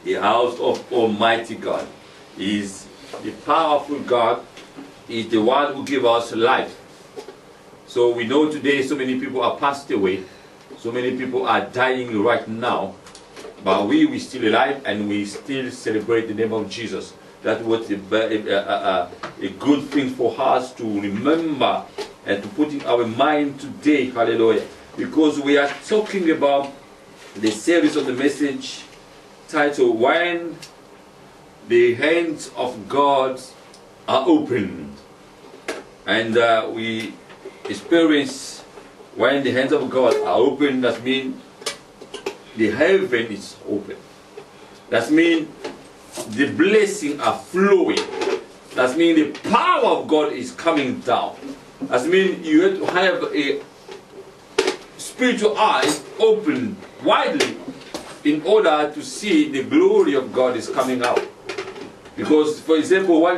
The house of Almighty God is the powerful God, is the one who gives us life. So we know today so many people are passed away, so many people are dying right now, but we still alive and we still celebrate the name of Jesus. That was a good thing for us to remember and to put in our mind today. Hallelujah. Because we are talking about the series of the message titled When the Hands of God Are Opened. And we experience when the hands of God are open, that means the heaven is open. That means the blessings are flowing. That means the power of God is coming down. That means you have to have a spiritual eyes open widely in order to see the glory of God is coming out. Because, for example, when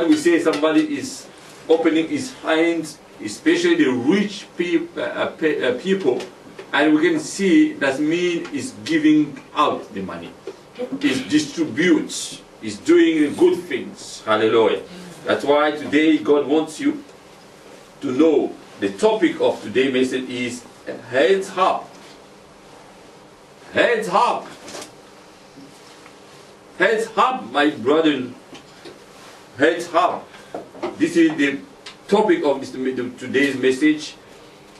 we say somebody is opening his hands, especially the rich people, and we can see that means is giving out the money, is distributes, is doing good things. Hallelujah. That's why today God wants you to know the topic of today's message is heads up. Heads up. Heads up, my brother. Heads up. This is the topic of today's message.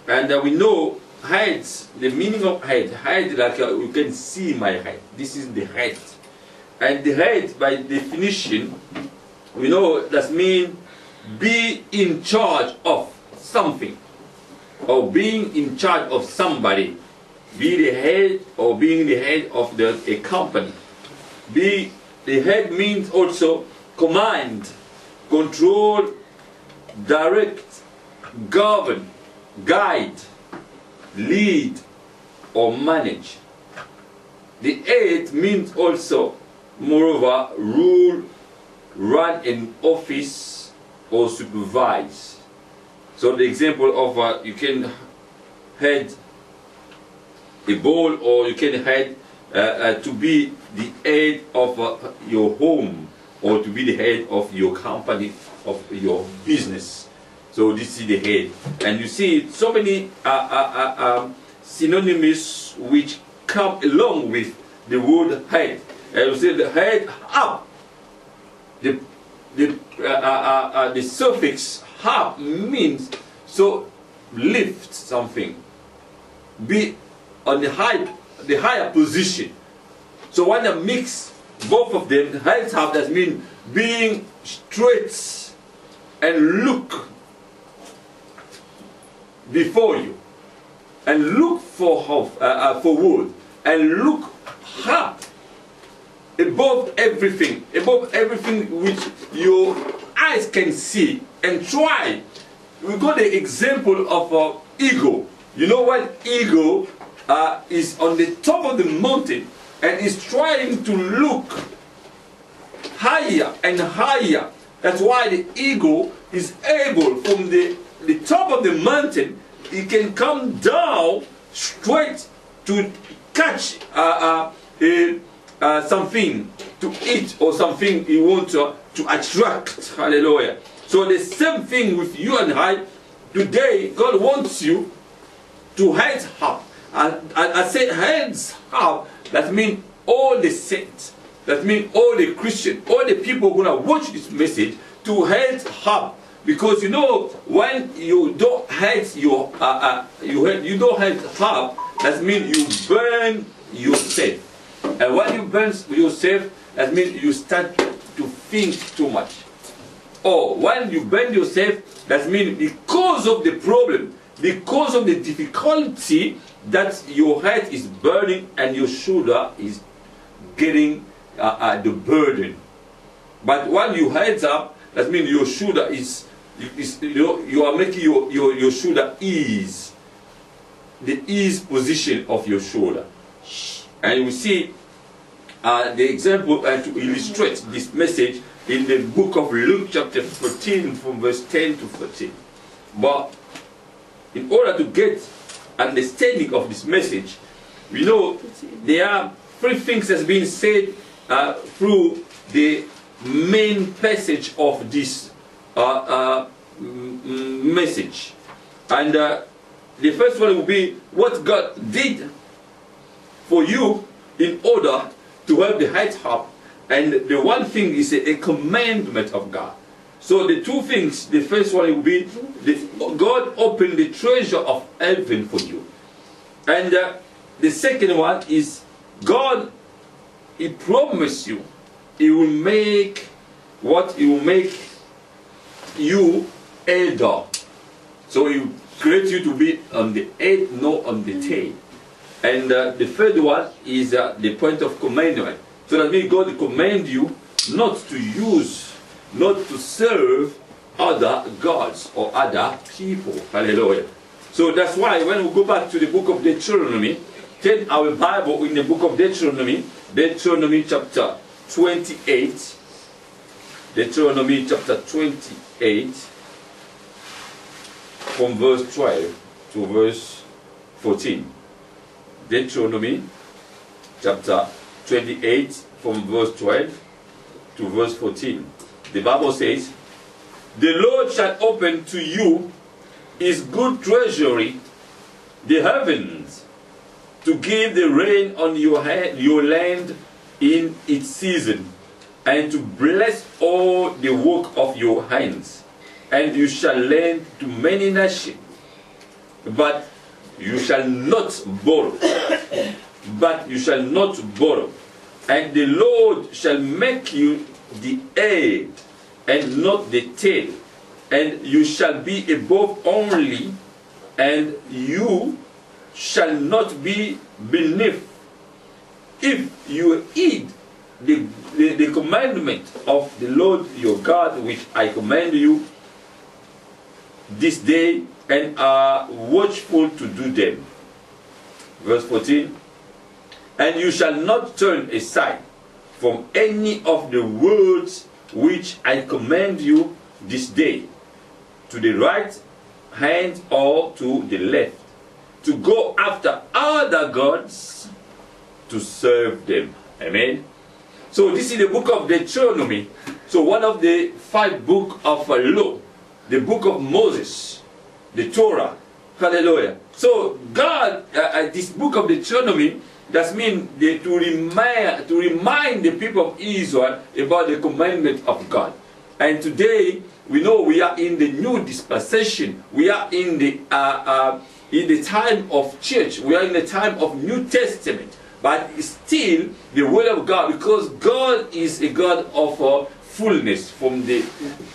And we know heads, the meaning of head. Head, like you can see my head. This is the head. And the head, by definition, we know that means be in charge of something. Or being in charge of somebody. Be the head or being the head of a company. Be the head means also command, control, direct, govern, guide, lead, or manage. The head means also, moreover, rule, run an office, or supervise. So the example of you can head a ball, or you can head to be the head of your home, or to be the head of your company, of your business. So this is the head. And you see so many synonyms which come along with the word head. And you say the head up. The suffix up means so lift something. Be on the higher position. So when you mix both of them, heads up, that means being straight and look before you, and look forward, and look up above everything which your eyes can see, and try. We got the example of eagle. You know what? Eagle is on the top of the mountain and is trying to look higher and higher. That's why the eagle is able from the top of the mountain, it can come down straight to catch something to eat, or something you want to attract. Hallelujah. So the same thing with you and I. Today God wants you to heads up. I say heads up, that means all the saints, that means all the Christians, all the people who are going to watch this message, to heads up. Because you know, when you don't head you don't head up, that means you burn yourself. And when you burn yourself, that means you start to think too much. Or when you burn yourself, that means because of the problem, because of the difficulty, that your head is burning and your shoulder is getting the burden. But when you heads up, that means your shoulder you are making your shoulder ease, the ease position of your shoulder. And we see the example to illustrate this message in the book of Luke chapter 14 from verse 10 to 14. But in order to get understanding of this message, we know there are three things that's been said through the main passage of this message. And the first one will be what God did for you in order to have the height up. And the one thing is a commandment of God. So the two things, the first one will be God opened the treasure of heaven for you. And the second one is God, He promised you He will make He will make you elder. So He will create you to be on the head, not on the tail. And the third one is the point of commandment. So that means God commands you not to serve other gods or other people. Hallelujah. So that's why when we go back to the book of Deuteronomy, take our Bible in the book of Deuteronomy, Deuteronomy chapter 28, Deuteronomy chapter 28, from verse 12 to verse 14. Deuteronomy chapter 28, from verse 12 to verse 14. The Bible says, "The Lord shall open to you His good treasury, the heavens, to give the rain on your land in its season, and to bless all the work of your hands. And you shall lend to many nations, but you shall not borrow. But you shall not borrow. And the Lord shall make you the head and not the tail. And you shall be above only, and you shall not be beneath. If you heed the commandment of the Lord your God, which I command you this day, and are watchful to do them." Verse 14. "And you shall not turn aside from any of the words which I command you this day, to the right hand or to the left, to go after other gods to serve them." Amen. So this is the book of Deuteronomy. So one of the 5 books of law, the book of Moses, the Torah. Hallelujah. So God, this book of Deuteronomy, that means to remind the people of Israel about the commandment of God. And today we know we are in the new dispensation. We are in the time of church. We are in the time of New Testament. But it's still the word of God, because God is a God of fullness. From the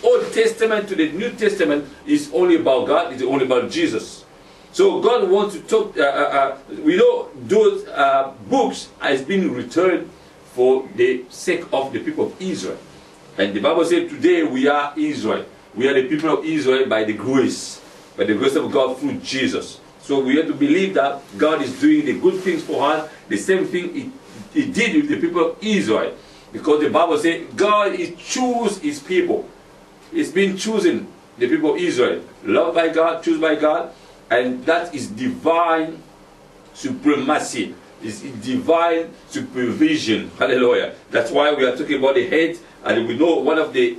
Old Testament to the New Testament is only about God. It's only about Jesus. So God wants to talk. We know those books has been returned for the sake of the people of Israel. And the Bible says today we are Israel. We are the people of Israel by the grace of God through Jesus. So we have to believe that God is doing the good things for us, the same thing He did with the people of Israel. Because the Bible says God chooses His people. It's been chosen, the people of Israel. Loved by God, chosen by God. And that is divine supremacy. It's divine supervision. Hallelujah. That's why we are talking about the head. And we know one of the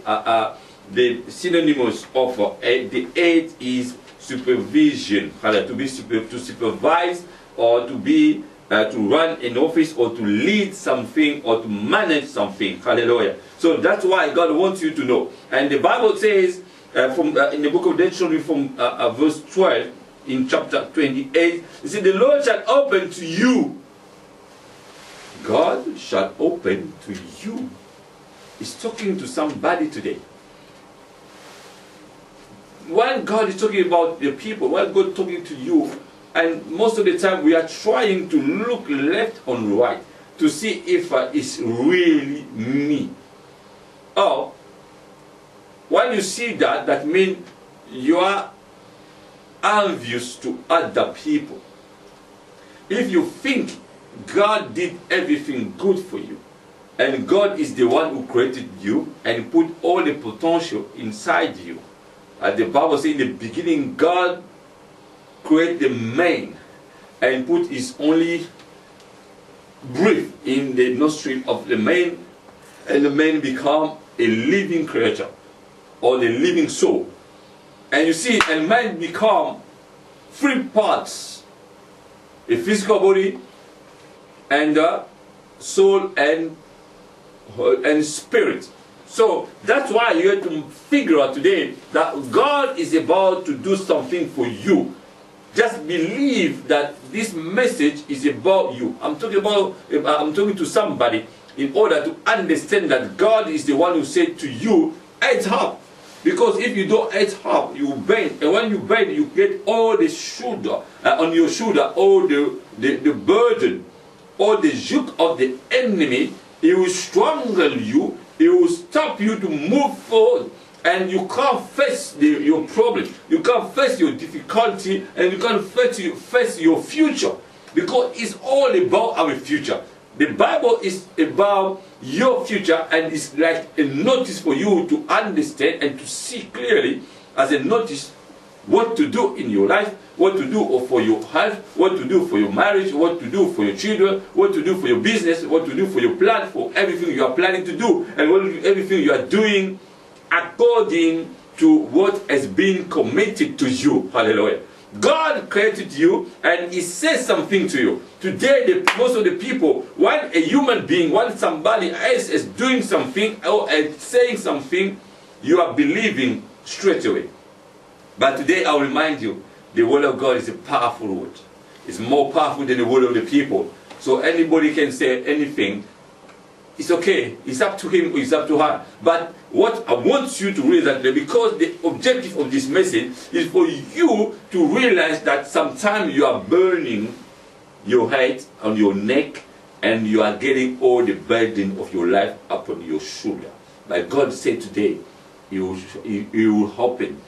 synonyms of the head is supervision. To supervise, or to be to run an office, or to lead something, or to manage something. Hallelujah. So that's why God wants you to know. And the Bible says in the book of Deuteronomy, from verse 12 in chapter 28, it says, "The Lord shall open to you." God shall open to you. He's talking to somebody today. When God is talking about the people, when God is talking to you, and most of the time we are trying to look left and right to see if it's really me. Or when you see that, that means you are envious to other people. If you think God did everything good for you, and God is the one who created you and put all the potential inside you. The Bible says in the beginning, God created the man and put his only breathe in the nostril of the man, and the man become a living creature or the living soul. And you see, a man become three parts: a physical body, and soul, and spirit. So that's why you have to figure out today that God is about to do something for you. Just believe that this message is about you. I'm talking to somebody in order to understand that God is the one who said to you, heads up. Because if you don't heads up, you bend. And when you bend, you get all the shoulder, on your shoulder, all the burden, all the yoke of the enemy. It will strangle you. It will stop you to move forward. And you can't face your problem. You can't face your difficulty. And you can't face your future. Because it's all about our future. The Bible is about your future, and it's like a notice for you to understand and to see clearly, as a notice, what to do in your life, what to do for your health, what to do for your marriage, what to do for your children, what to do for your business, what to do for your plan, for everything you are planning to do, and everything you are doing according to what has been committed to you. Hallelujah. God created you, and He says something to you. Today, most of the people, when a human being, when somebody else is doing something or saying something, you are believing straight away. But today, I'll remind you, the word of God is a powerful word. It's more powerful than the word of the people. So anybody can say anything. It's okay. It's up to him or it's up to her. But what I want you to realize that because the objective of this message is for you to realize that sometimes you are burning your head on your neck, and you are getting all the burden of your life upon your shoulder. But God said today, He will open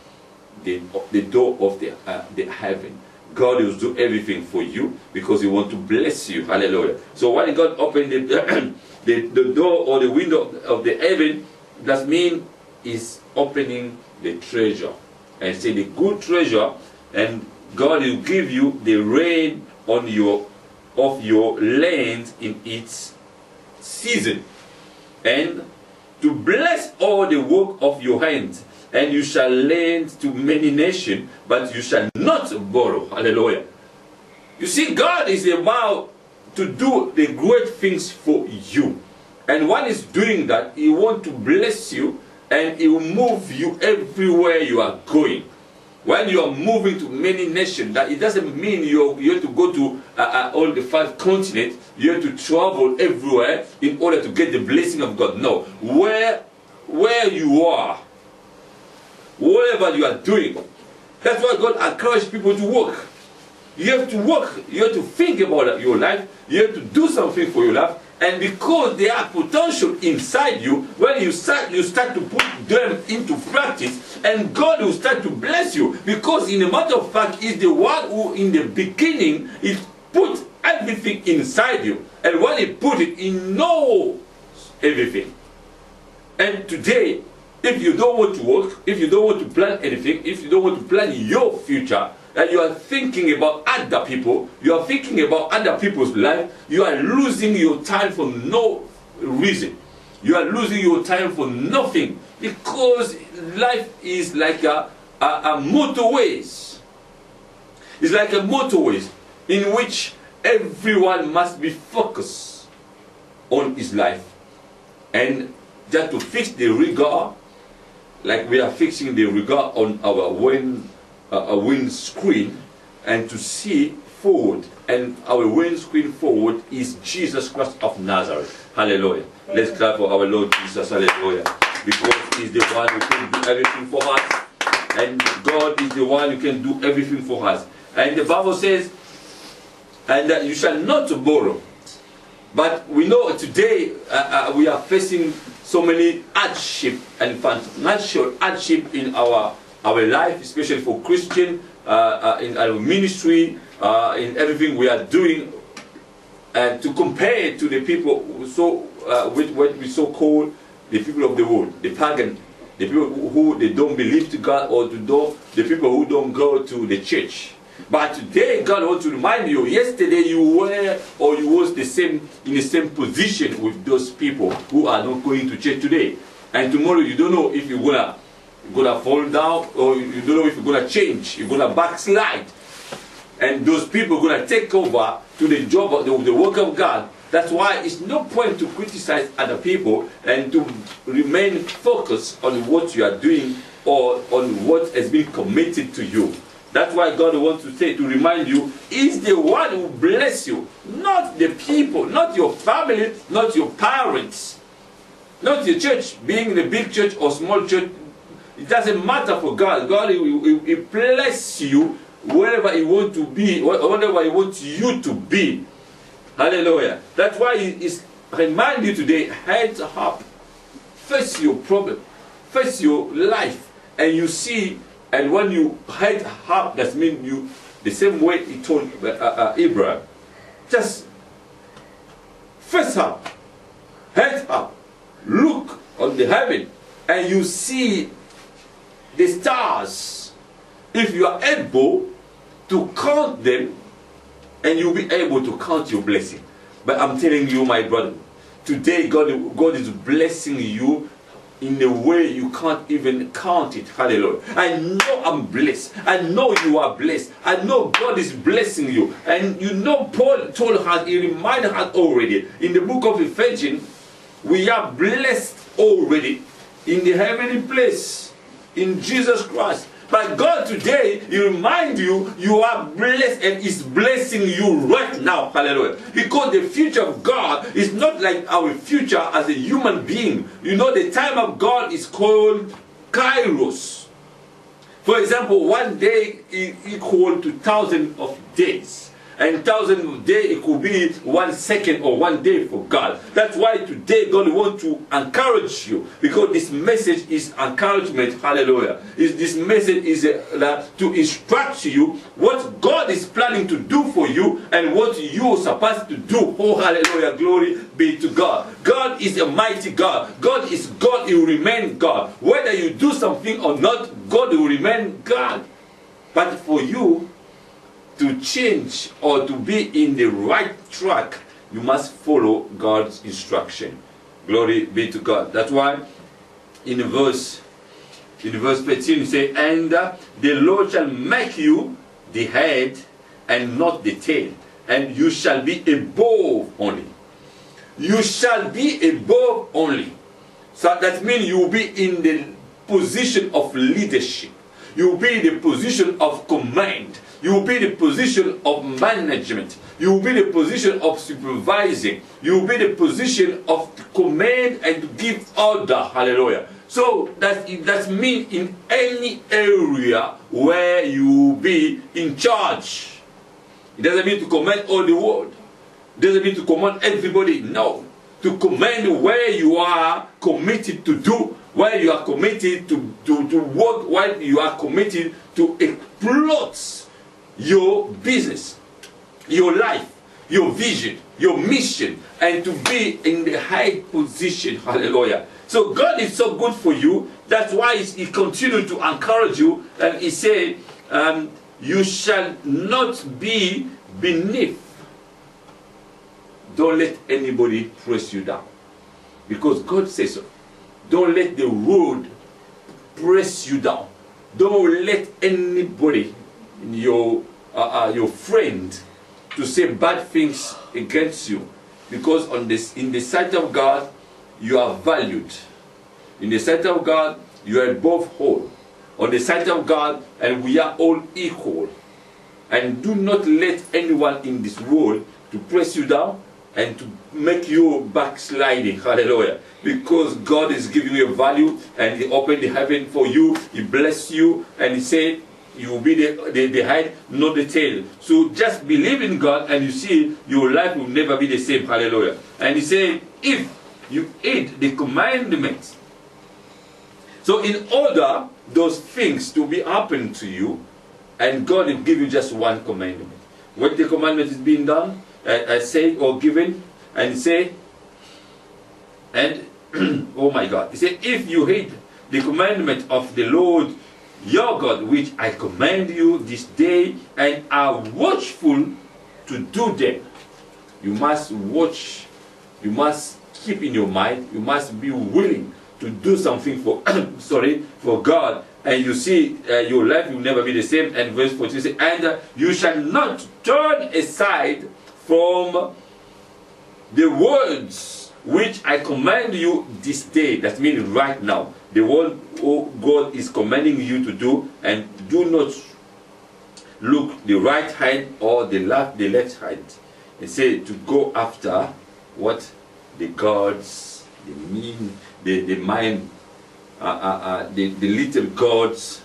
the door of the heaven. God will do everything for you because He wants to bless you. Hallelujah. So when God opened the door or the window of the heaven, that means He's opening the treasure. And say the good treasure, and God will give you the rain of your land in its season, and to bless all the work of your hands. And you shall lend to many nations, but you shall not borrow. Hallelujah. You see, God is about to do the great things for you. And when He's doing that, He wants to bless you, and He will move you everywhere you are going. When you are moving to many nations, that it doesn't mean you have to go to all the 5 continents. You have to travel everywhere in order to get the blessing of God. No. Where you are, whatever you are doing, that's why God encourages people to work. You have to work. You have to think about your life. You have to do something for your life. And because there are potential inside you, when you start to put them into practice, and God will start to bless you. Because in a matter of fact, He's the one who in the beginning, He put everything inside you. And when He put it, He knows everything. And today, if you don't want to work, if you don't want to plan anything, if you don't want to plan your future, and you are thinking about other people, you are thinking about other people's life, you are losing your time for no reason. You are losing your time for nothing. Because life is like a motorways. It's like a motorways in which everyone must be focused on his life. And just to fix the rigor, like we are fixing the rigor on our windscreen, and to see forward. And our windscreen forward is Jesus Christ of Nazareth. Hallelujah. Let's clap for our Lord Jesus. Hallelujah. Because He's the one who can do everything for us. And God is the one who can do everything for us. And the Bible says, and that you shall not borrow. But we know today we are facing so many hardship and financial hardship in our life, especially for Christian, in our ministry, in everything we are doing, and to compare to the people with what we so call the people of the world, the pagan, the people who they don't believe to God, or the people who don't go to the church. But today, God wants to remind you, yesterday you were or you was in the same position with those people who are not going to church today. And tomorrow you don't know if you're gonna fall down, or you don't know if you're gonna change, you're gonna backslide. And those people are gonna take over to the job of the work of God. That's why it's no point to criticize other people and to remain focused on what you are doing or on what has been committed to you. That's why God wants to remind you, He's the one who bless you, not the people, not your family, not your parents, not your church, being in a big church or small church. It doesn't matter for God. God, He bless you wherever He wants to be, whatever He wants you to be. Hallelujah. That's why He remind you today, heads up, face your problem, face your life, and you see. And when you head up, that means you, the same way He told Abraham, just face up, head up, look on the heaven, and you see the stars. If you are able to count them, and you'll be able to count your blessing. But I'm telling you, my brother, today God is blessing you in a way you can't even count it. Hallelujah. I know I'm blessed. I know you are blessed. I know God is blessing you. And you know Paul told us, he reminded us already, in the book of Ephesians, we are blessed already in the heavenly place, in Jesus Christ. But God today, He reminds you, you are blessed, and is blessing you right now. Hallelujah. Because the future of God is not like our future as a human being. You know, the time of God is called Kairos. For example, one day is equal to 1,000 of days. And 1,000 of days, it could be 1 second or 1 day for God. That's why today God wants to encourage you, because this message is encouragement. Hallelujah. This message is to instruct you what God is planning to do for you and what you are supposed to do. Oh, hallelujah. Glory be to God. God is a mighty God. God is God. He will remain God. Whether you do something or not, God will remain God. But for you to change or to be in the right track, you must follow God's instruction. Glory be to God. That's why in verse 13 you say, and the Lord shall make you the head and not the tail, and you shall be above only. You shall be above only. So that means you will be in the position of leadership. You will be in the position of command. You will be in the position of management. You will be in the position of supervising. You will be in the position of command and to give order. Hallelujah. So that means in any area where you will be in charge. It doesn't mean to command all the world. It doesn't mean to command everybody. No. To command where you are committed to do, where you are committed to work, where you are committed to exploit your business, your life, your vision, your mission, and to be in the high position. Hallelujah. So God is so good for you. That's why He continues to encourage you. And He said, you shall not be beneath. Don't let anybody press you down. Because God says so. Don't let the road press you down. Don't let anybody, your friend, to say bad things against you, because in the sight of God you are valued. In the sight of God you are above whole. On the sight of God, and we are all equal. And do not let anyone in this world to press you down and to make you backsliding. Hallelujah. Because God is giving you a value, and He opened the heaven for you. He blessed you, and He said you will be the head, not the tail. So just believe in God, and you see your life will never be the same. Hallelujah. And He said, if you eat the commandments. So in order those things to be happen to you, and God will give you just one commandment. When the commandment is being done, said or given, and say, and oh my God, He said, if you hate the commandment of the Lord your God, which I command you this day, and are watchful to do them. You must watch, you must keep in your mind, you must be willing to do something for for God, and you see your life will never be the same. And verse 14 says, and you shall not turn aside from the words which I command you this day. That means right now, the word God is commanding you to do, and do not look the right hand or the left hand. It says to go after what the gods, the little gods,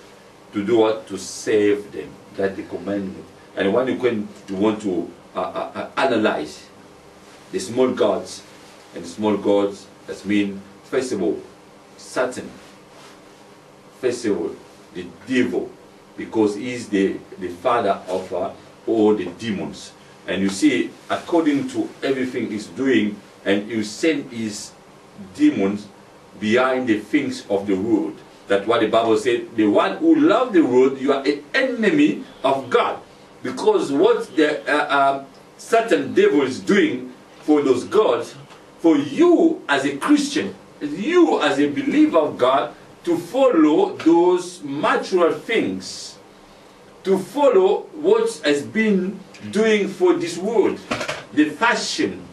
to do what? To save them. That's the commandment. And when you want to analyze the small gods, and the small gods, that means, first of all, Satan. First of all, the devil, because he's the father of all the demons. And you see, according to everything he's doing, and you send his demons behind the things of the world. That's what the Bible said. The one who loves the world, you are an enemy of God. Because what the Satan devil is doing for those gods, for you as a Christian, you as a believer of God, to follow those natural things, to follow what has been doing for this world, the fashion,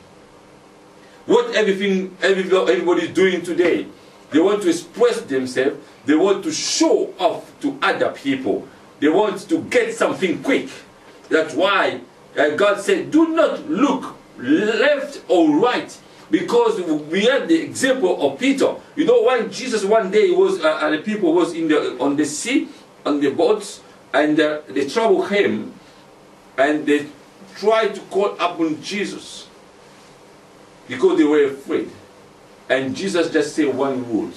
what everybody is doing today. They want to express themselves, they want to show off to other people, they want to get something quick. That's why God said, do not look left or right, because we have the example of Peter. You know, when Jesus one day was and the people was on the sea, on the boats, and the trouble came, and they tried to call upon Jesus because they were afraid. And Jesus just said one word,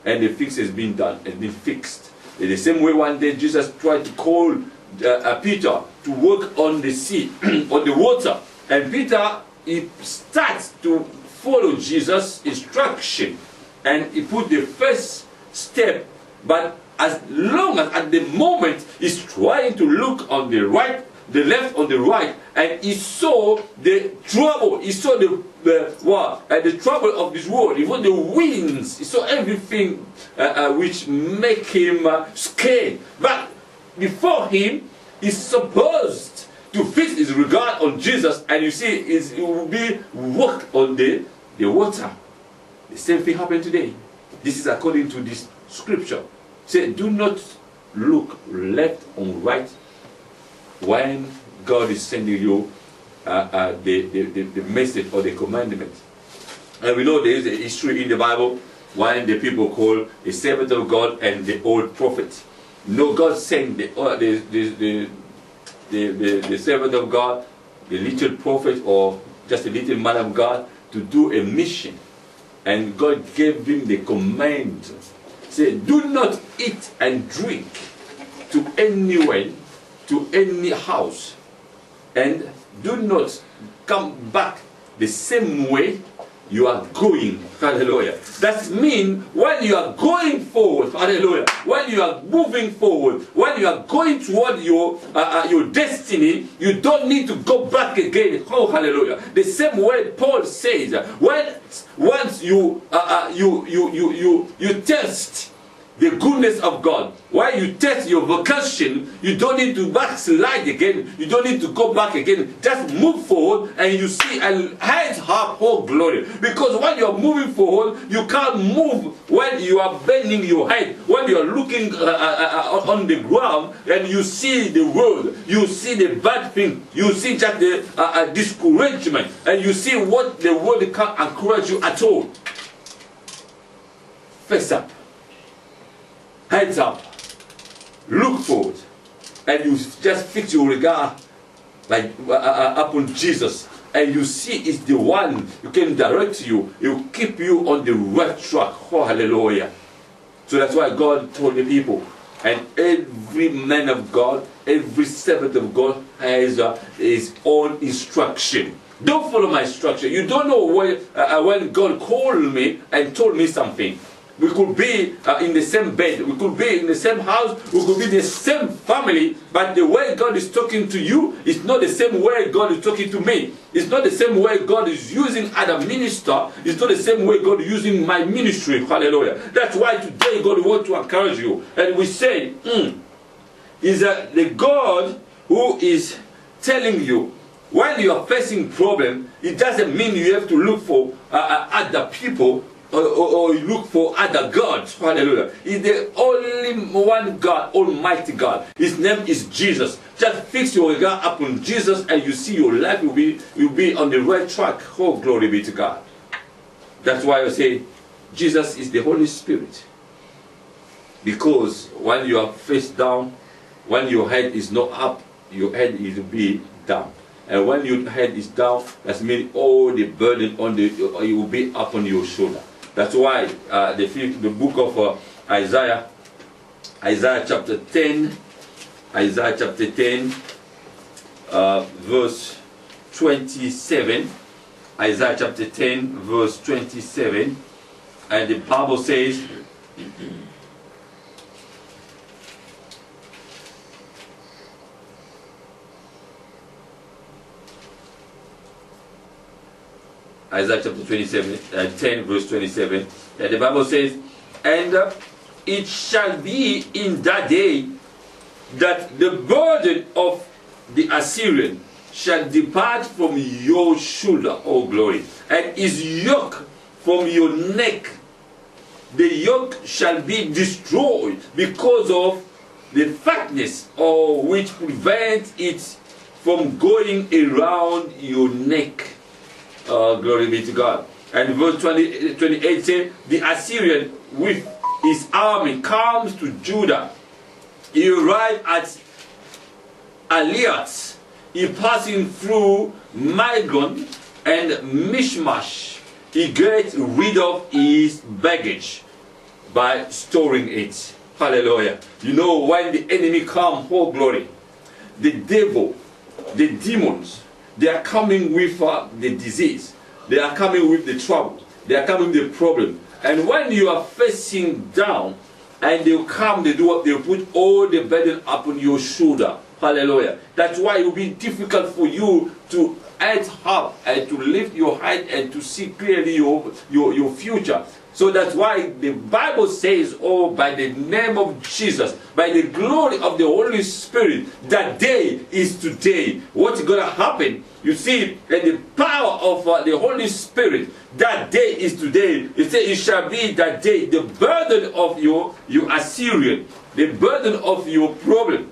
and the fix has been done, has been fixed. In the same way, one day Jesus tried to call Peter to work on the sea, on the water, and Peter, he starts to follow Jesus' instruction, and he put the first step, but as long as at the moment he's trying to look on the right, the left, on the right, and he saw the trouble, he saw the trouble of this world, he saw the winds, he saw everything which make him scared. But before him, he's supposed to fix his regard on Jesus, and you see, it will be walked on the water. The same thing happened today. This is according to this scripture. Say, do not look left or right when God is sending you the message or the commandment. And we know there is a history in the Bible when the people call a servant of God and the old prophet. No, God sent the servant of God, the little prophet, or just a little man of God, to do a mission. And God gave him the command. Say, do not eat and drink to anyone, to any house, and do not come back the same way you are going. Hallelujah. That means when you are going forward, hallelujah, when you are moving forward, when you are going toward your destiny, you don't need to go back again. Oh, hallelujah. The same way Paul says, once you test the goodness of God, while you test your vocation, you don't need to backslide again. You don't need to go back again. Just move forward, and you see and head up, oh glory. Because when you are moving forward, you can't move when you are bending your head. When you are looking on the ground, and you see the world, you see the bad thing, you see just the discouragement, and you see what the world can't encourage you at all. Face up. Heads up, look forward, and you just fix your regard like upon Jesus, and you see it's the one who can direct you, he will keep you on the right track. Oh, hallelujah. So that's why God told the people, and every man of God, every servant of God has his own instruction. Don't follow my instruction. You don't know when God called me and told me something. we could be in the same bed, we could be in the same house, we could be the same family, but the way God is talking to you is not the same way God is talking to me. It's not the same way God is using other minister. It's not the same way God is using my ministry. Hallelujah. That's why today God wants to encourage you. And we say, is that the God who is telling you when you are facing problem, it doesn't mean you have to look for other people or look for other gods. Hallelujah. He's the only one God, Almighty God. His name is Jesus. Just fix your regard upon Jesus and you see your life will be on the right track. Oh, glory be to God. That's why I say Jesus is the Holy Spirit. Because when you are face down, when your head is not up, your head will be down. And when your head is down, that means all the burden on it will be up on your shoulder. That's why the book of Isaiah chapter 10, verse 27. Isaiah chapter 10, verse 27. And the Bible says, Isaiah chapter 10 verse 27, and the Bible says, and it shall be in that day that the burden of the Assyrian shall depart from your shoulder, O glory, and his yoke from your neck. The yoke shall be destroyed because of the fatness, or which prevents it from going around your neck. Glory be to God. And verse 28 says, the Assyrian with his army comes to Judah. He arrived at Eliat. He passing through Migron and Mishmash. He gets rid of his baggage by storing it. Hallelujah. You know, when the enemy comes, oh glory, the devil, the demons, they are coming with the disease. They are coming with the trouble. They are coming with the problem. And when you are facing down, and they will come, they do what? They will put all the burden upon your shoulder. Hallelujah. That's why it will be difficult for you to head up and to lift your head and to see clearly your future. So that's why the Bible says, oh, by the name of Jesus, by the glory of the Holy Spirit, that day is today. What's going to happen? You see, and the power of the Holy Spirit, that day is today. It says it shall be that day. The burden of your Assyrian, the burden of your problem,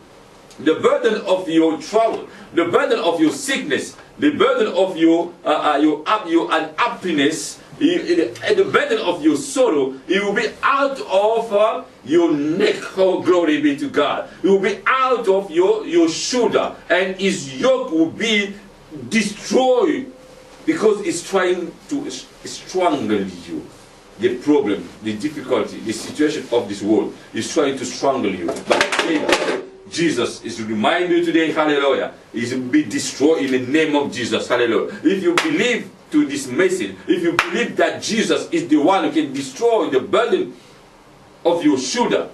the burden of your trouble, the burden of your sickness, the burden of your unhappiness, and the burden of your sorrow, it will be out of your neck. Oh, glory be to God. It will be out of your shoulder, and his yoke will be destroyed because it's trying to strangle you. The problem, the difficulty, the situation of this world is trying to strangle you. But Jesus is reminding you today, hallelujah, is will be destroyed in the name of Jesus, hallelujah. If you believe to this message, if you believe that Jesus is the one who can destroy the burden of your shoulder,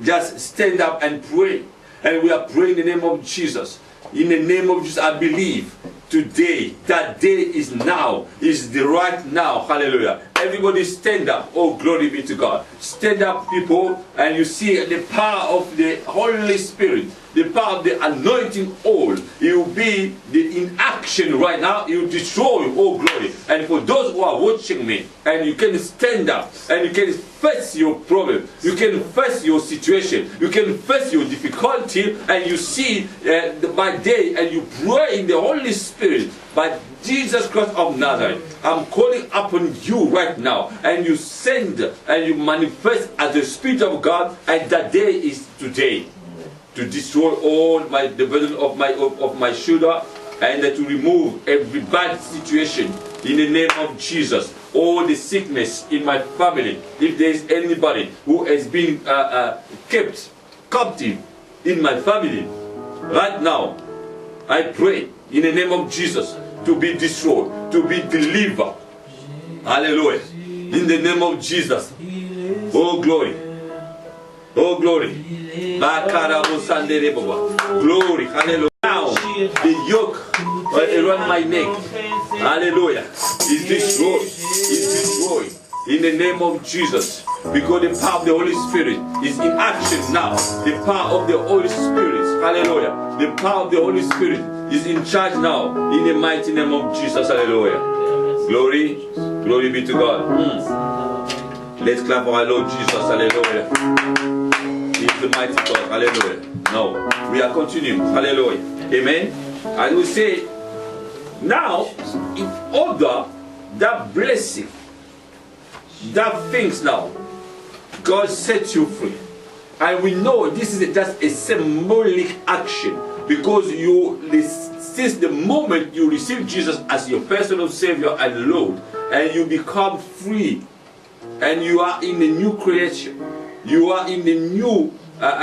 just stand up and pray. And we are praying in the name of Jesus. In the name of Jesus, I believe today, that day is now, is the right now, hallelujah. Everybody stand up, oh glory be to God. Stand up people, and you see the power of the Holy Spirit, the power of the anointing oil. It will be in action right now. It will destroy, oh glory. And for those who are watching me, and you can stand up, and you can face your problem, you can face your situation, you can face your difficulty, and you see by day, and you pray in the Holy Spirit, by Jesus Christ of Nazareth. I'm calling upon you right now, and you send and you manifest as the Spirit of God, and that day is today, to destroy all the burden of my shoulder, and to remove every bad situation in the name of Jesus. All the sickness in my family, if there is anybody who has been kept captive in my family, right now, I pray in the name of Jesus to be destroyed, to be delivered. Hallelujah. In the name of Jesus. Oh glory. Oh glory. Glory. Hallelujah. Now the yoke around my neck, hallelujah, is destroyed. Is destroyed. In the name of Jesus. Because the power of the Holy Spirit is in action now. The power of the Holy Spirit, hallelujah. The power of the Holy Spirit is in charge now. In the mighty name of Jesus, hallelujah. Glory, glory be to God. Let's clap for our Lord Jesus, hallelujah. He is the mighty God, hallelujah. Now, we are continuing, hallelujah. Amen. And we say, now, in order that blessing, that things now, God sets you free. And we know this is just a symbolic action, because since the moment you receive Jesus as your personal Savior and Lord, and you become free, and you are in a new creation, you are in the new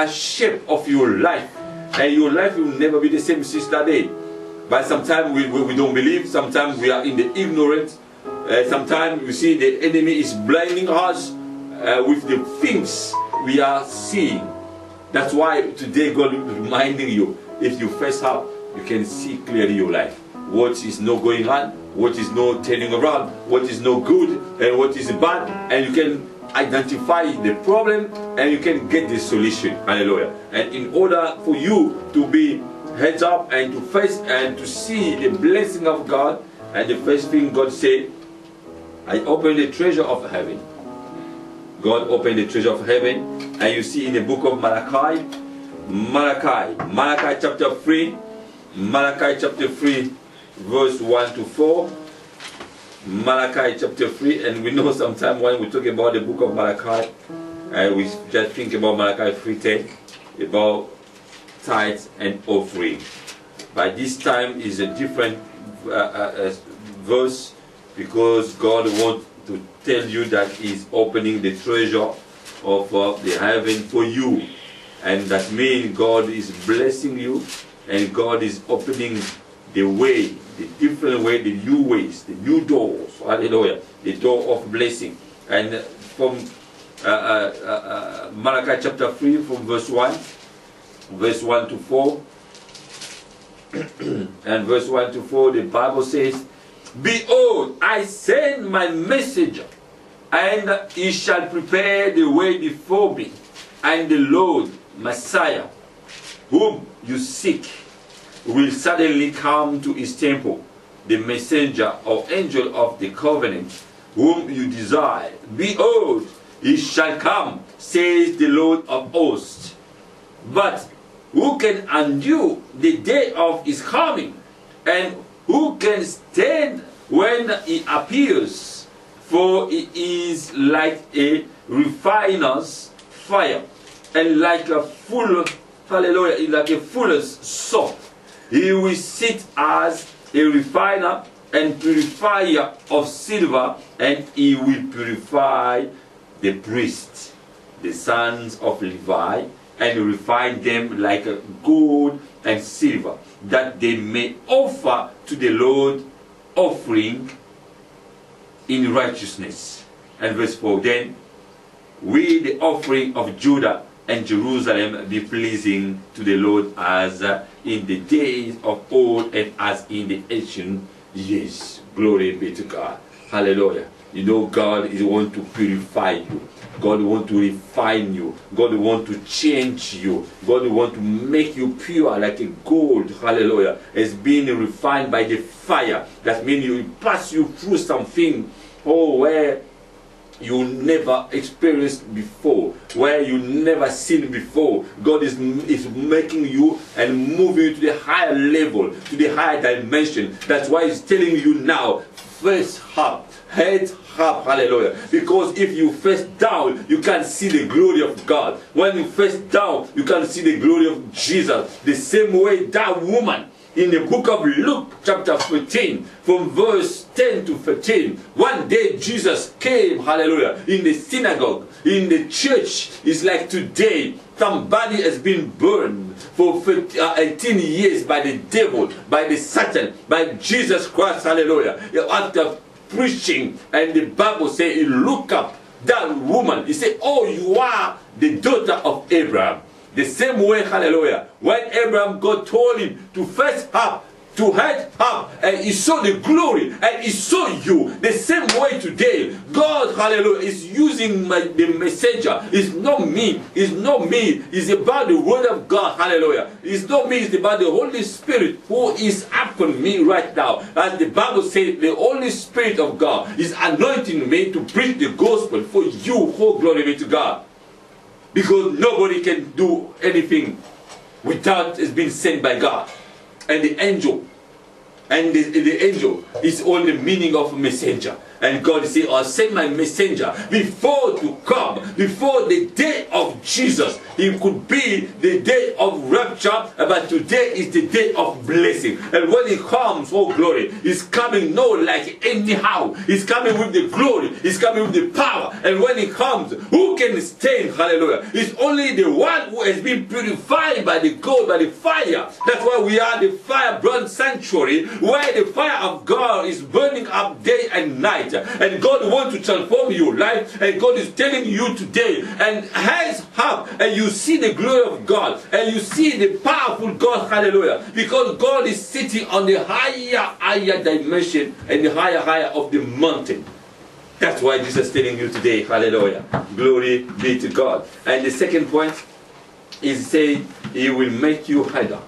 shape of your life, and your life will never be the same since that day. But sometimes we don't believe, sometimes we are in the ignorance, sometimes you see the enemy is blinding us with the things we are seeing. That's why today God is reminding you, if you face up, you can see clearly your life. What is not going on, what is not turning around, what is not good, and what is bad, and you can identify the problem and you can get the solution. Hallelujah. And in order for you to be heads up and to face and to see the blessing of God, and the first thing God said, I opened the treasure of heaven. God opened the treasure of heaven, and you see in the book of Malachi chapter 3, Malachi chapter 3 verse 1 to 4. Malachi chapter 3, and we know sometimes when we talk about the book of Malachi, we just think about Malachi 3:10, about tithes and offering. But this time is a different verse, because God wants to tell you that He's opening the treasure of the heaven for you, and that means God is blessing you, and God is opening the way, the different way, the new ways, the new doors, hallelujah, the door of blessing. And from Malachi chapter 3, from verse 1 to 4, and verse 1 to 4, the Bible says, Behold, I send my messenger, and he shall prepare the way before me, and the Lord, Messiah, whom you seek, will suddenly come to his temple, the messenger or angel of the covenant, whom you desire. Behold, he shall come, says the Lord of hosts. But who can endure the day of his coming? And who can stand when he appears? For he is like a refiner's fire, and like a full, hallelujah, like a fuller's soap. He will sit as a refiner and purifier of silver, and he will purify the priests, the sons of Levi, and refine them like gold and silver, that they may offer to the Lord offering in righteousness. And verse 4, then will the offering of Judah and Jerusalem be pleasing to the Lord, as in the days of old and as in the ancient years. Glory be to God. Hallelujah. You know, God is want to purify you. God want to refine you. God want to change you. God want to make you pure like a gold. Hallelujah. It's being refined by the fire. That means you pass you through something, where you never experienced before, where you never seen before. God is making you and moving you to the higher level, to the higher dimension. That's why He's telling you now, face up, head up, hallelujah. Because if you face down, you can't see the glory of God. When you face down, you can't see the glory of Jesus. The same way that woman in the book of Luke chapter 15, from verse 10 to 13, one day Jesus came, hallelujah, in the synagogue, in the church. It's like today, somebody has been burned for 18 years by the devil, by the Satan, by Jesus Christ, hallelujah. After preaching, and the Bible says he looked up that woman. He said, oh, you are the daughter of Abraham. The same way, hallelujah, when Abraham, God told him to face up, to head up, and he saw the glory, and he saw you. The same way today, God, hallelujah, is using the messenger. It's not me. It's not me. It's about the word of God, hallelujah. It's not me. It's about the Holy Spirit who is upon me right now. As the Bible says, the Holy Spirit of God is anointing me to preach the gospel for you. Oh, glory be to God. Because nobody can do anything without it's been sent by God. And the angel, and the angel is all the meaning of messenger. And God said, I'll send my messenger before to come, before the day of Jesus. It could be the day of rapture, but today is the day of blessing. And when he comes, oh glory, he's coming not like anyhow. He's coming with the glory. He's coming with the power. And when he comes, who can stand? Hallelujah. It's only the one who has been purified by the gold, by the fire. That's why we are the fire-burnt sanctuary, where the fire of God is burning up day and night. And God wants to transform your life, and God is telling you today, and hands up, and you see the glory of God, and you see the powerful God, hallelujah, because God is sitting on the higher dimension and the higher of the mountain. That's why Jesus is telling you today, hallelujah, glory be to God. And the second point is saying he will make you higher.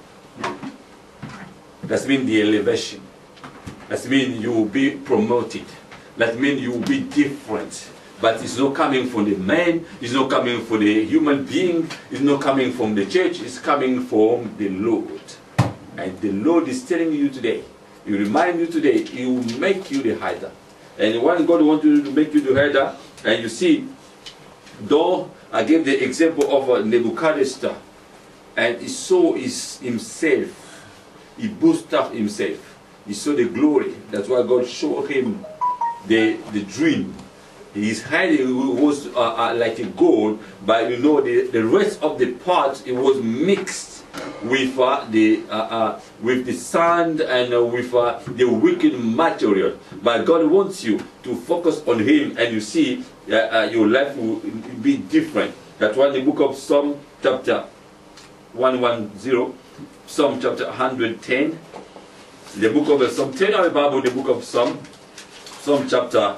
That means the elevation. That means you will be promoted. That means you will be different. But it's not coming from the man, it's not coming from the human being, it's not coming from the church, it's coming from the Lord. And the Lord is telling you today, he remind you today, he will make you the hider. And when God wants to make you the hider, and you see, though I gave the example of Nebuchadnezzar, and he saw himself, he boosted up himself, he saw the glory. That's why God showed him the dream. His head was like a gold, but you know the rest of the parts, it was mixed with the sand and with the wicked material. But God wants you to focus on Him, and you see your life will be different. That's why the book of Psalm chapter 110, Psalm chapter 110, the book of Psalm, turn our Bible, the book of Psalm chapter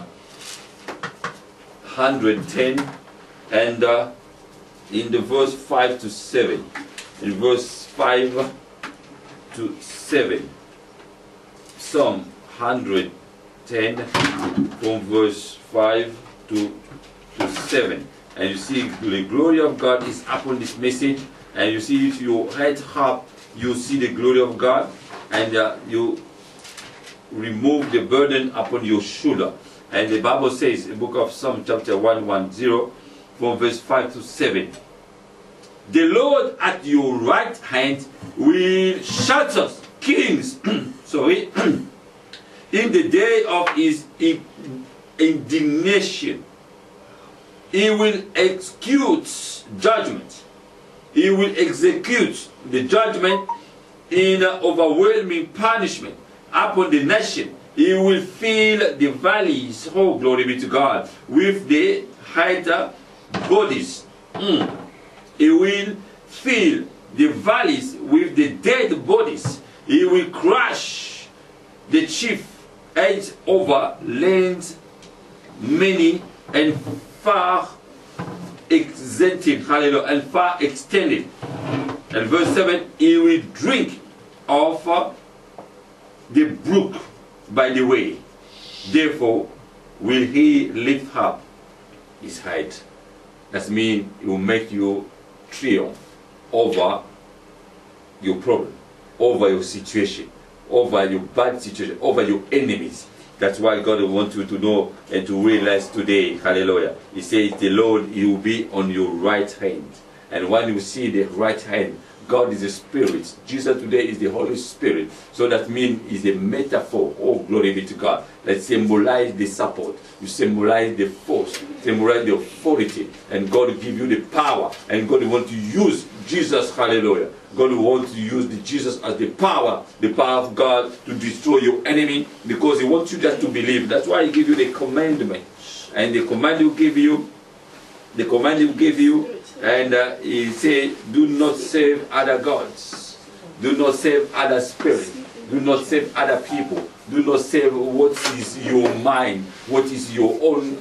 110, and in the verse 5 to 7. In verse 5 to 7. Psalm 110 from verse 5 to 7. And you see the glory of God is upon this message. And you see, if you head up, you see the glory of God, and you remove the burden upon your shoulder. And the Bible says, in the book of Psalm chapter 110, from verse 5 to 7, the Lord at your right hand will shatter kings, sorry, in the day of his indignation. He will execute judgment. He will execute the judgment in overwhelming punishment upon the nation. He will fill the valleys, oh glory be to God, with the hidden bodies. He will fill the valleys with the dead bodies. He will crush the chief edge over lands many and far extended, hallelujah, and far extended. And verse 7, he will drink of the brook by the way. Therefore will he lift up his head. That means he will make you triumph over your problem, over your situation, over your bad situation, over your enemies. That's why God wants you to know and to realize today, hallelujah. He says the Lord, He will be on your right hand. And when you see the right hand, God is a spirit. Jesus today is the Holy Spirit. So that means it's a metaphor. Oh, glory be to God. That symbolize the support. You symbolize the force. Symbolize the authority. And God will give you the power. And God wants to use Jesus, hallelujah. God wants to use Jesus as the power of God to destroy your enemy, because He wants you just to believe. That's why He gives you the commandment. and the command He will give you, and He said, do not serve other gods, do not serve other spirits, do not serve other people, do not serve what is your mind, what is your own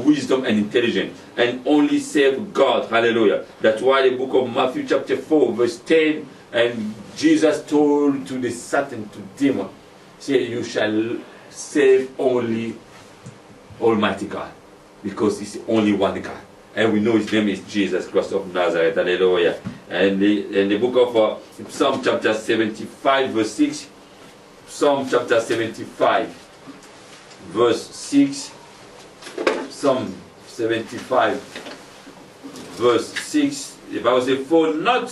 wisdom and intelligence, and only serve God. Hallelujah. That's why the book of Matthew chapter 4 verse 10, and Jesus told to the Satan, to demon, say, you shall serve only Almighty God, because He's the only one God. And we know His name is Jesus Christ of Nazareth. Hallelujah. And in the book of Psalm chapter 75 verse 6, Psalm chapter 75 verse 6, Psalm 75 verse 6, the Bible says, for not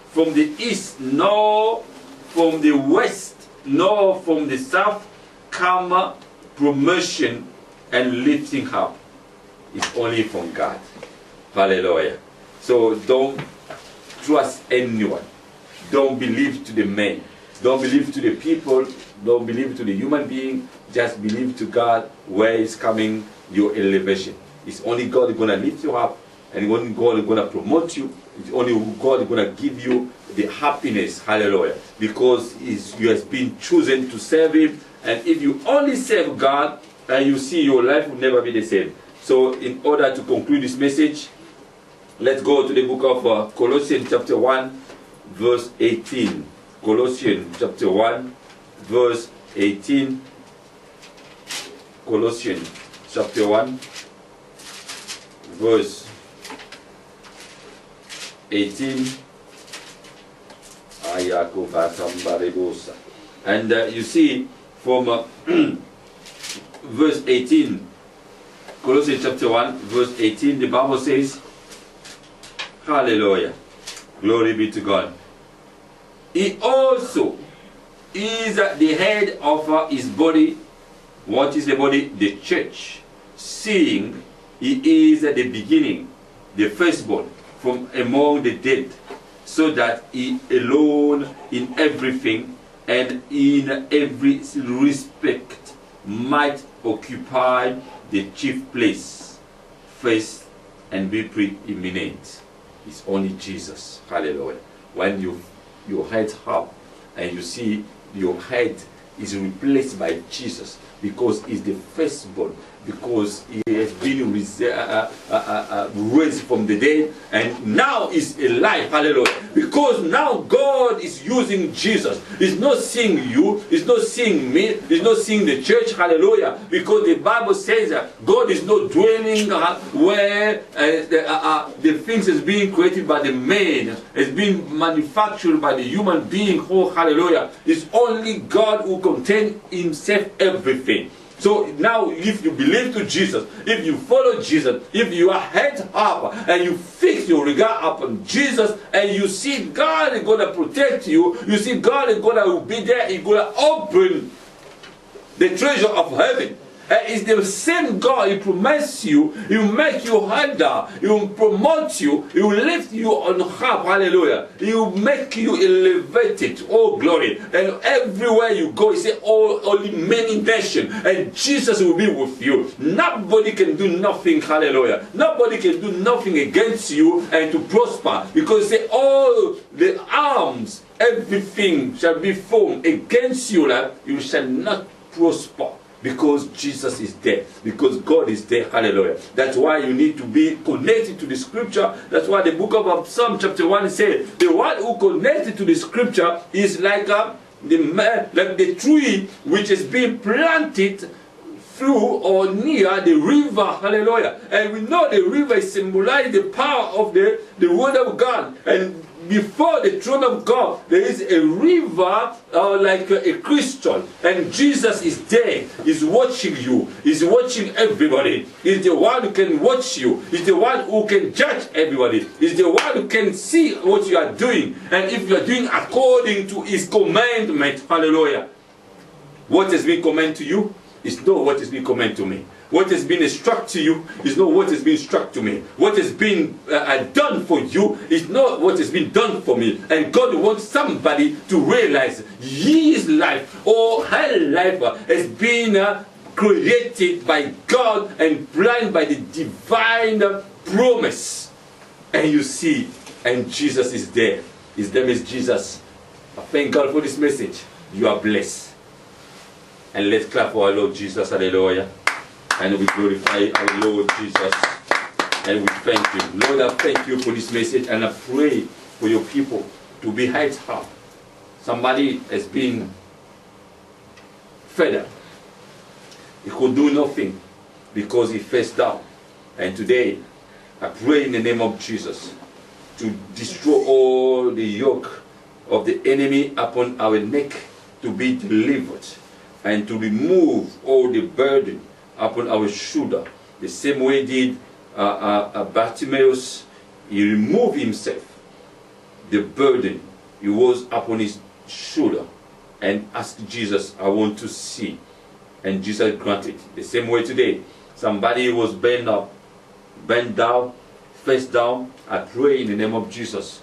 from the east, nor from the west, nor from the south come promotion and lifting up. It's only from God. Hallelujah. So don't trust anyone. Don't believe to the men. Don't believe to the people. Don't believe to the human being. Just believe to God where is coming your elevation. It's only God is going to lift you up, and only God is going to promote you. It's only God is going to give you the happiness. Hallelujah. Because you have been chosen to serve Him. And if you only serve God, and you see your life will never be the same. So in order to conclude this message, let's go to the book of Colossians chapter 1 verse 18. Colossians chapter 1 verse 18. Colossians chapter 1 verse 18. And you see from verse 18, Colossians chapter 1 verse 18, the Bible says, hallelujah, glory be to God. He also is the head of His body. What is the body? The church. Seeing He is the beginning, the firstborn from among the dead, so that He alone in everything and in every respect might occupy the chief place first and be preeminent. It's only Jesus. Hallelujah. When your head up and you see your head is replaced by Jesus, because He's the firstborn, because He has been raised from the dead, and now is alive. Hallelujah. Because now God is using Jesus. He's not seeing you, He's not seeing me, He's not seeing the church. Hallelujah. Because the Bible says that God is not dwelling where the things is being created by the man, is being manufactured by the human being. Oh, hallelujah. It's only God who contains Himself everything. So now if you believe to Jesus, if you follow Jesus, if you are head up and you fix your regard upon Jesus, and you see God is going to protect you, you see God is going to be there, He's going to open the treasure of heaven. It's the same God. He promises you, He will make you higher, He will promote you, He will lift you on high. Hallelujah. He will make you elevated. Oh, glory. And everywhere you go, He said, only many nations, and Jesus will be with you. Nobody can do nothing. Hallelujah. Nobody can do nothing against you and to prosper, because He said, all the arms, everything shall be formed against you, that you shall not prosper. Because Jesus is there. Because God is there. Hallelujah. That's why you need to be connected to the scripture. That's why the book of Psalm chapter 1 says, the one who connected to the scripture is like the tree which is being planted through or near the river. Hallelujah. And we know the river symbolizes the power of the word of God. And before the throne of God, there is a river like a crystal, and Jesus is there. He's watching you. He's watching everybody. He's the one who can watch you. He's the one who can judge everybody. He's the one who can see what you are doing, and if you are doing according to His commandment. Hallelujah. What has been commanded to you is not what has been commanded to me. What has been struck to you is not what has been struck to me. What has been done for you is not what has been done for me. And God wants somebody to realize his life or her life has been created by God and planned by the divine promise. And you see, and Jesus is there. His name is Jesus. I thank God for this message. You are blessed. And let's clap for our Lord Jesus. Hallelujah. And we glorify our Lord Jesus. And we thank you. Lord, I thank you for this message. And I pray for your people to be hyped up. Somebody has been fed up. He could do nothing because he faced down. And today, I pray in the name of Jesus to destroy all the yoke of the enemy upon our neck, to be delivered, and to remove all the burden upon our shoulder. The same way did Bartimaeus. He removed himself, the burden it was upon his shoulder, and asked Jesus, I want to see. And Jesus granted. The same way today, somebody was bent up, bent down, face down. I pray in the name of Jesus.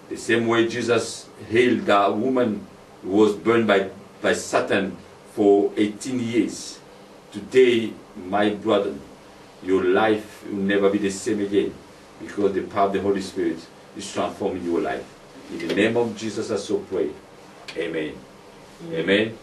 The same way Jesus healed that woman who was burned by Satan for 18 years. Today, my brother, your life will never be the same again, because the power of the Holy Spirit is transforming your life. In the name of Jesus, I so pray. Amen. Amen.